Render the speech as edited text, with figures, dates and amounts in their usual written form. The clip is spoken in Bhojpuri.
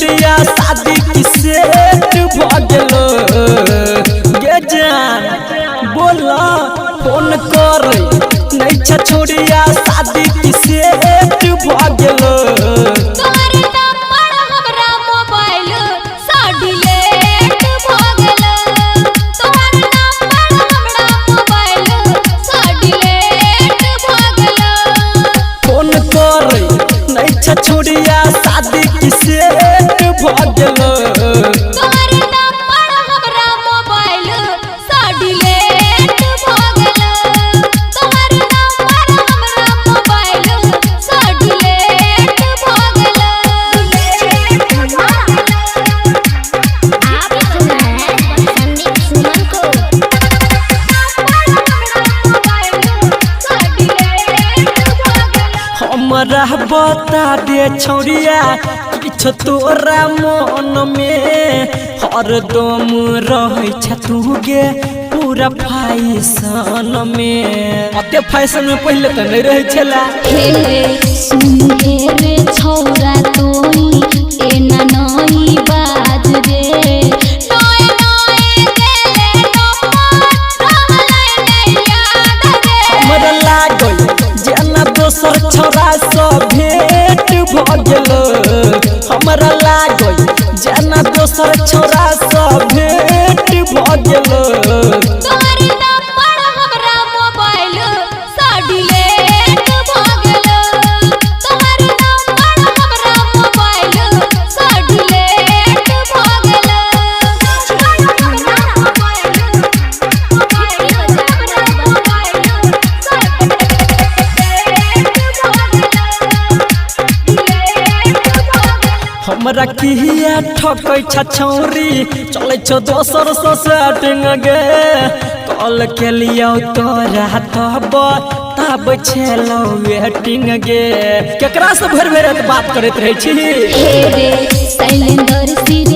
छोड़िया शादी की सेट भगलो गे जान बोला फोन कर नहीं छोड़िया शादी की सेट भगलो छोड़िया शादी की सेट भगलो हमरा बता दे छोड़िया किछ तोरा मन में हरदम रहे छतुगे पूरा फैशन में अते फैशन में पहले तो नहीं रहे छला सुन रे छौरा तोई एना नई बाज रे नए नए देले नंबर रहले नहीं याद रे हमरा लागल जेना दोसर छोरा सब भेंट भगलो हमरा लागल जेना दोसर छोरा सब भेंट भगलो हमरा किया ठकै छौरी चलै छ दोसर से सेटिंग गे कॉल के लियो तोरा तब छेलो वेटिंग गे केकरा से भर भर बात करैत रहै छी हे रे शैलेंद्र सिर